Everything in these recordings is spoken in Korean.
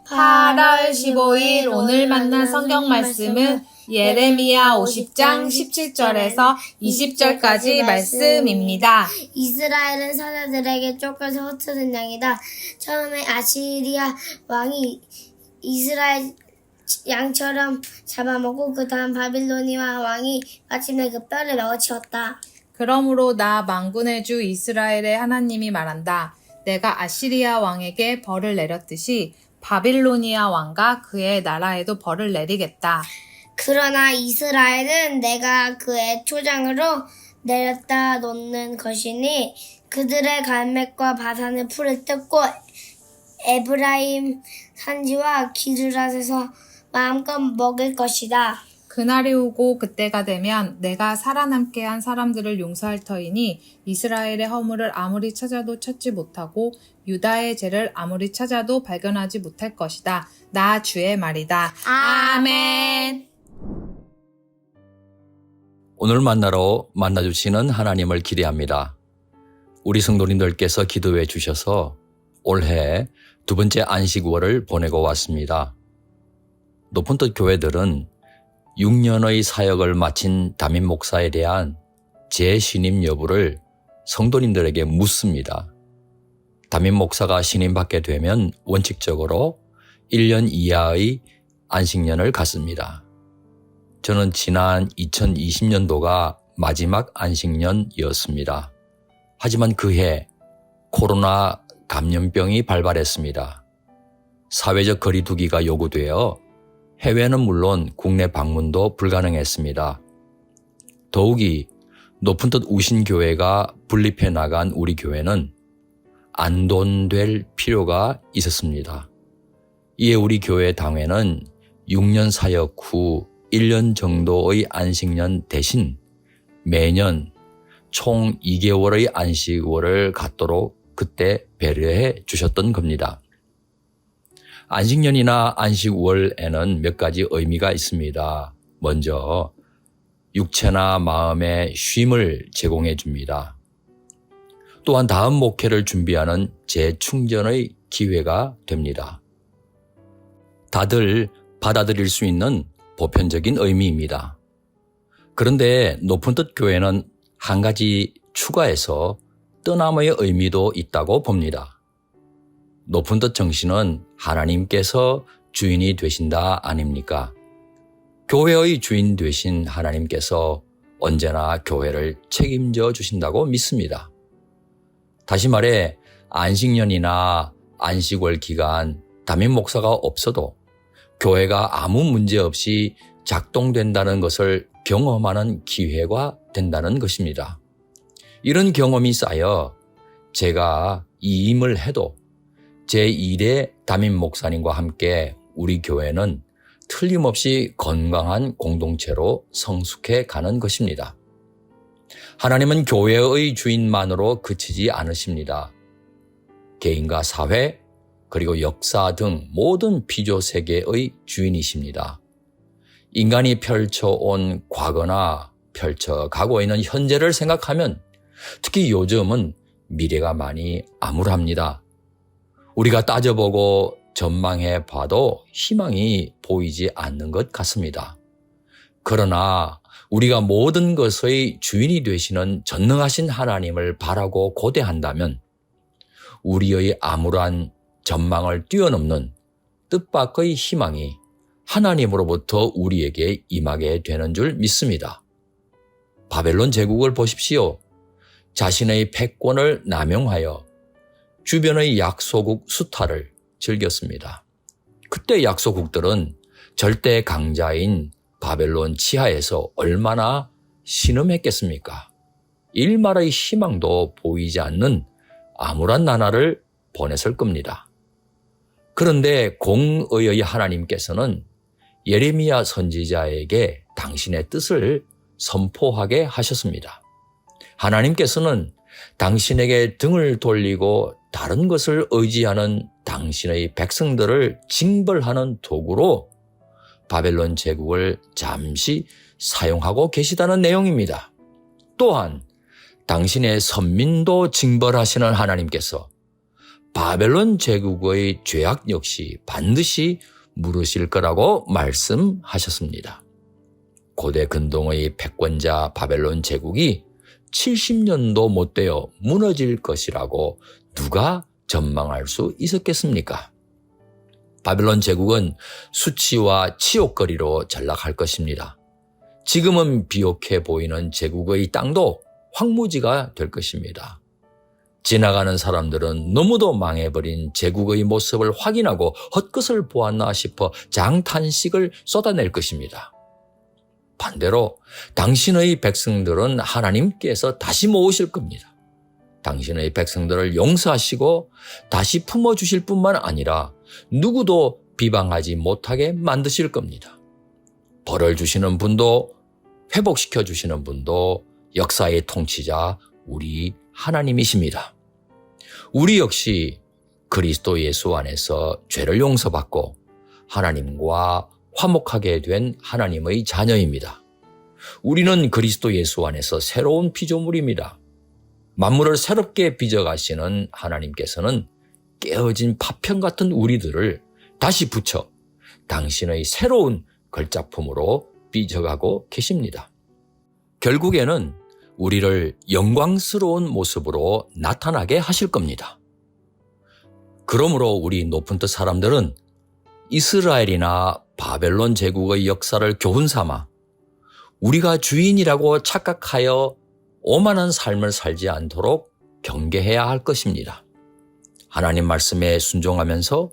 8월 15일 오늘 만난 성경 말씀은 예레미야 50장 17절에서 20절까지 말씀입니다. 이스라엘은 사자들에게 쫓겨서 흩어진 양이다. 처음에 아시리아 왕이 이스라엘 양처럼 잡아먹고 그 다음 바빌로니아 왕이 마침내 그 뼈를 넣어치웠다. 그러므로 나 만군의 주 이스라엘의 하나님이 말한다. 내가 아시리아 왕에게 벌을 내렸듯이 바빌로니아 왕과 그의 나라에도 벌을 내리겠다. 그러나 이스라엘은 내가 그의 초장으로 내렸다 놓는 것이니 그들의 갈멜과 바산의 풀을 뜯고 에브라임 산지와 기르랏에서 마음껏 먹을 것이다. 그날이 오고 그때가 되면 내가 살아남게 한 사람들을 용서할 터이니 이스라엘의 허물을 아무리 찾아도 찾지 못하고 유다의 죄를 아무리 찾아도 발견하지 못할 것이다. 나 주의 말이다. 아멘. 오늘 만나주시는 하나님을 기대합니다. 우리 성도님들께서 기도해 주셔서 올해 두 번째 안식월을 보내고 왔습니다. 높은 뜻 교회들은 6년의 사역을 마친 담임 목사에 대한 재신임 여부를 성도님들에게 묻습니다. 담임 목사가 신임받게 되면 원칙적으로 1년 이하의 안식년을 갖습니다. 저는 지난 2020년도가 마지막 안식년이었습니다. 하지만 그해 코로나 감염병이 발발했습니다. 사회적 거리두기가 요구되어 해외는 물론 국내 방문도 불가능했습니다. 더욱이 높은 뜻 우신교회가 분립해 나간 우리 교회는 안돈될 필요가 있었습니다. 이에 우리 교회 당회는 6년 사역 후 1년 정도의 안식년 대신 매년 총 2개월의 안식월을 갖도록 그때 배려해 주셨던 겁니다. 안식년이나 안식월에는 몇 가지 의미가 있습니다. 먼저 육체나 마음의 쉼을 제공해 줍니다. 또한 다음 목회를 준비하는 재충전의 기회가 됩니다. 다들 받아들일 수 있는 보편적인 의미입니다. 그런데 높은 뜻 교회는 한 가지 추가해서 떠남의 의미도 있다고 봅니다. 높은 뜻 정신은 하나님께서 주인이 되신다 아닙니까? 교회의 주인 되신 하나님께서 언제나 교회를 책임져 주신다고 믿습니다. 다시 말해 안식년이나 안식월 기간 담임 목사가 없어도 교회가 아무 문제 없이 작동된다는 것을 경험하는 기회가 된다는 것입니다. 이런 경험이 쌓여 제가 이임을 해도 제1의 담임 목사님과 함께 우리 교회는 틀림없이 건강한 공동체로 성숙해 가는 것입니다. 하나님은 교회의 주인만으로 그치지 않으십니다. 개인과 사회, 그리고 역사 등 모든 피조세계의 주인이십니다. 인간이 펼쳐온 과거나 펼쳐가고 있는 현재를 생각하면 특히 요즘은 미래가 많이 암울합니다. 우리가 따져보고 전망해 봐도 희망이 보이지 않는 것 같습니다. 그러나 우리가 모든 것의 주인이 되시는 전능하신 하나님을 바라고 고대한다면 우리의 암울한 전망을 뛰어넘는 뜻밖의 희망이 하나님으로부터 우리에게 임하게 되는 줄 믿습니다. 바벨론 제국을 보십시오. 자신의 패권을 남용하여 주변의 약소국 수탈을 즐겼습니다. 그때 약소국들은 절대 강자인 바벨론 치하에서 얼마나 신음했겠습니까? 일말의 희망도 보이지 않는 암울한 나날을 보냈을 겁니다. 그런데 공의의 하나님께서는 예레미야 선지자에게 당신의 뜻을 선포하게 하셨습니다. 하나님께서는 당신에게 등을 돌리고 다른 것을 의지하는 당신의 백성들을 징벌하는 도구로 바벨론 제국을 잠시 사용하고 계시다는 내용입니다. 또한 당신의 선민도 징벌하시는 하나님께서 바벨론 제국의 죄악 역시 반드시 물으실 거라고 말씀하셨습니다. 고대 근동의 패권자 바벨론 제국이 70년도 못 되어 무너질 것이라고 누가 전망할 수 있었겠습니까? 바벨론 제국은 수치와 치욕거리로 전락할 것입니다. 지금은 비옥해 보이는 제국의 땅도 황무지가 될 것입니다. 지나가는 사람들은 너무도 망해버린 제국의 모습을 확인하고 헛것을 보았나 싶어 장탄식을 쏟아낼 것입니다. 반대로 당신의 백성들은 하나님께서 다시 모으실 겁니다. 당신의 백성들을 용서하시고 다시 품어주실 뿐만 아니라 누구도 비방하지 못하게 만드실 겁니다. 벌을 주시는 분도 회복시켜 주시는 분도 역사의 통치자 우리 하나님이십니다. 우리 역시 그리스도 예수 안에서 죄를 용서받고 하나님과 화목하게 된 하나님의 자녀입니다. 우리는 그리스도 예수 안에서 새로운 피조물입니다. 만물을 새롭게 빚어가시는 하나님께서는 깨어진 파편 같은 우리들을 다시 붙여 당신의 새로운 걸작품으로 빚어가고 계십니다. 결국에는 우리를 영광스러운 모습으로 나타나게 하실 겁니다. 그러므로 우리 높은 뜻 사람들은 이스라엘이나 바벨론 제국의 역사를 교훈 삼아 우리가 주인이라고 착각하여 오만한 삶을 살지 않도록 경계해야 할 것입니다. 하나님 말씀에 순종하면서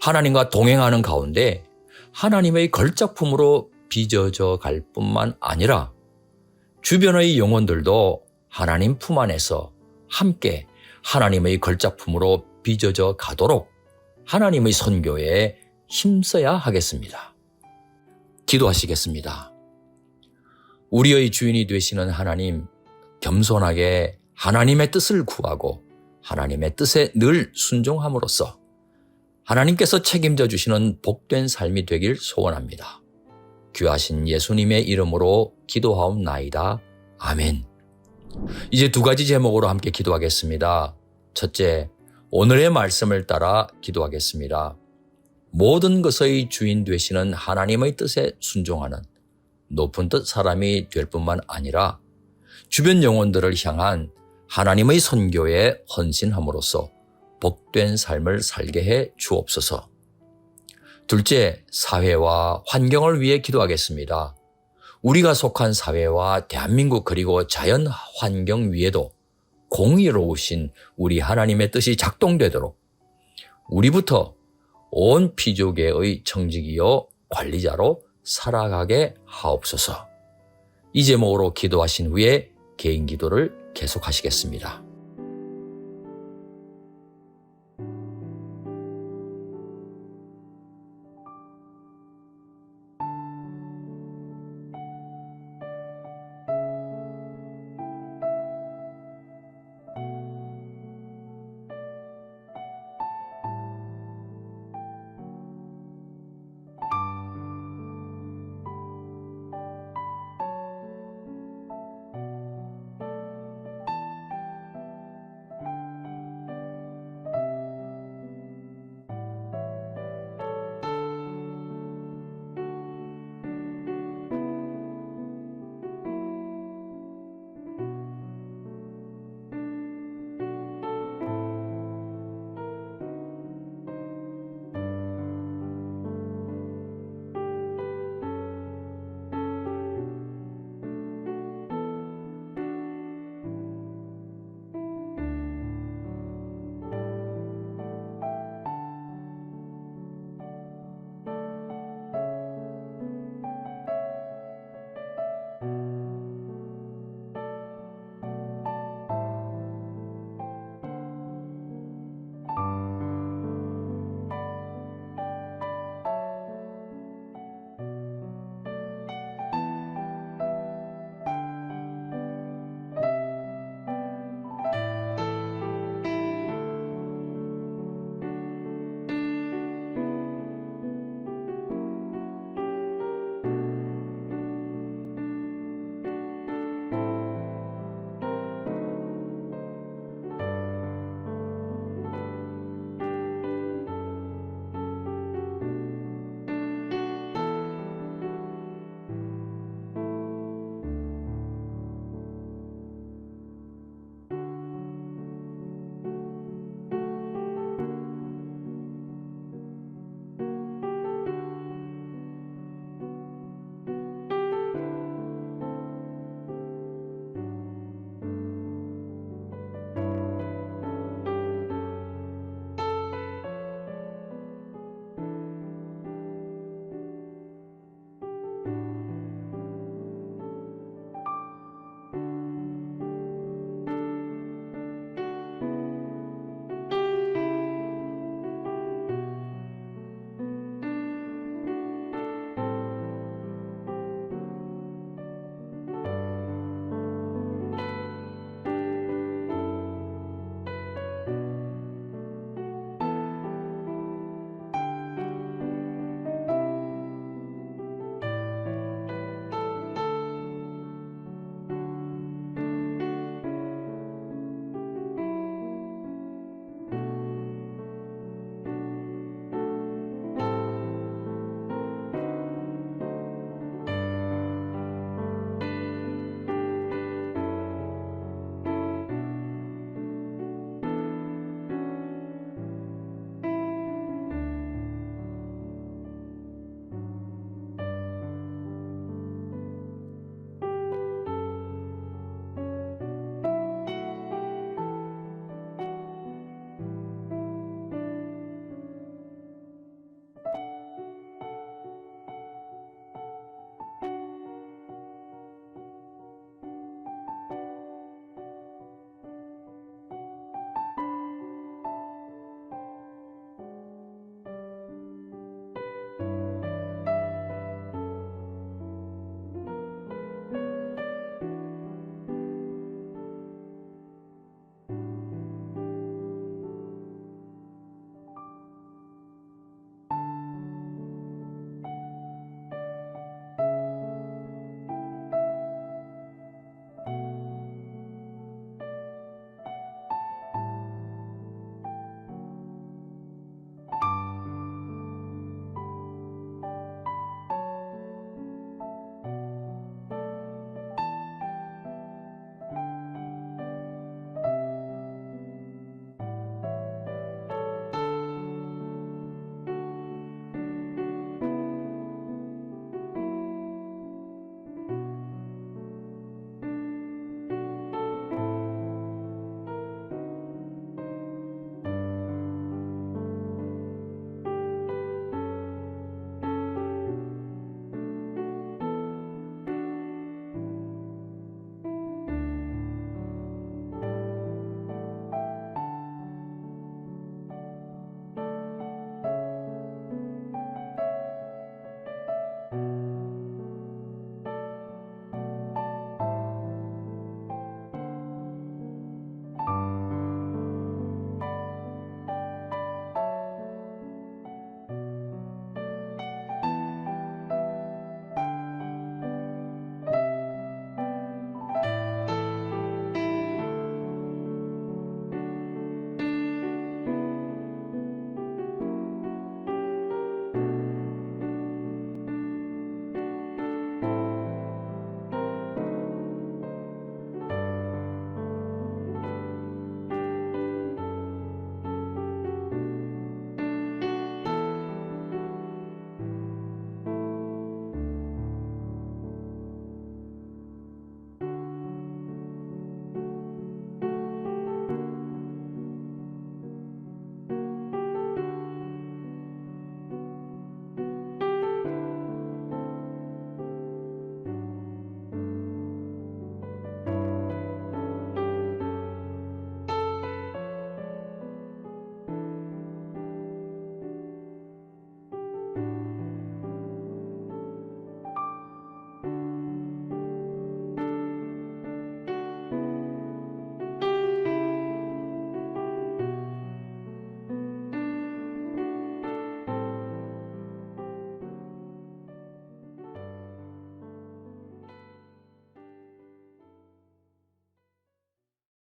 하나님과 동행하는 가운데 하나님의 걸작품으로 빚어져 갈 뿐만 아니라 주변의 영혼들도 하나님 품 안에서 함께 하나님의 걸작품으로 빚어져 가도록 하나님의 선교에 힘써야 하겠습니다. 기도하시겠습니다. 우리의 주인이 되시는 하나님, 겸손하게 하나님의 뜻을 구하고 하나님의 뜻에 늘 순종함으로써 하나님께서 책임져 주시는 복된 삶이 되길 소원합니다. 귀하신 예수님의 이름으로 기도하옵나이다. 아멘. 이제 두 가지 제목으로 함께 기도하겠습니다. 첫째, 오늘의 말씀을 따라 기도하겠습니다. 모든 것의 주인 되시는 하나님의 뜻에 순종하는 높은 뜻 사람이 될 뿐만 아니라 주변 영혼들을 향한 하나님의 선교에 헌신함으로써 복된 삶을 살게 해 주옵소서. 둘째, 사회와 환경을 위해 기도하겠습니다. 우리가 속한 사회와 대한민국 그리고 자연 환경 위에도 공의로우신 우리 하나님의 뜻이 작동되도록 우리부터 온 피조계의 청지기요 관리자로 살아가게 하옵소서. 이 제목으로 기도하신 후에 개인 기도를 계속하시겠습니다.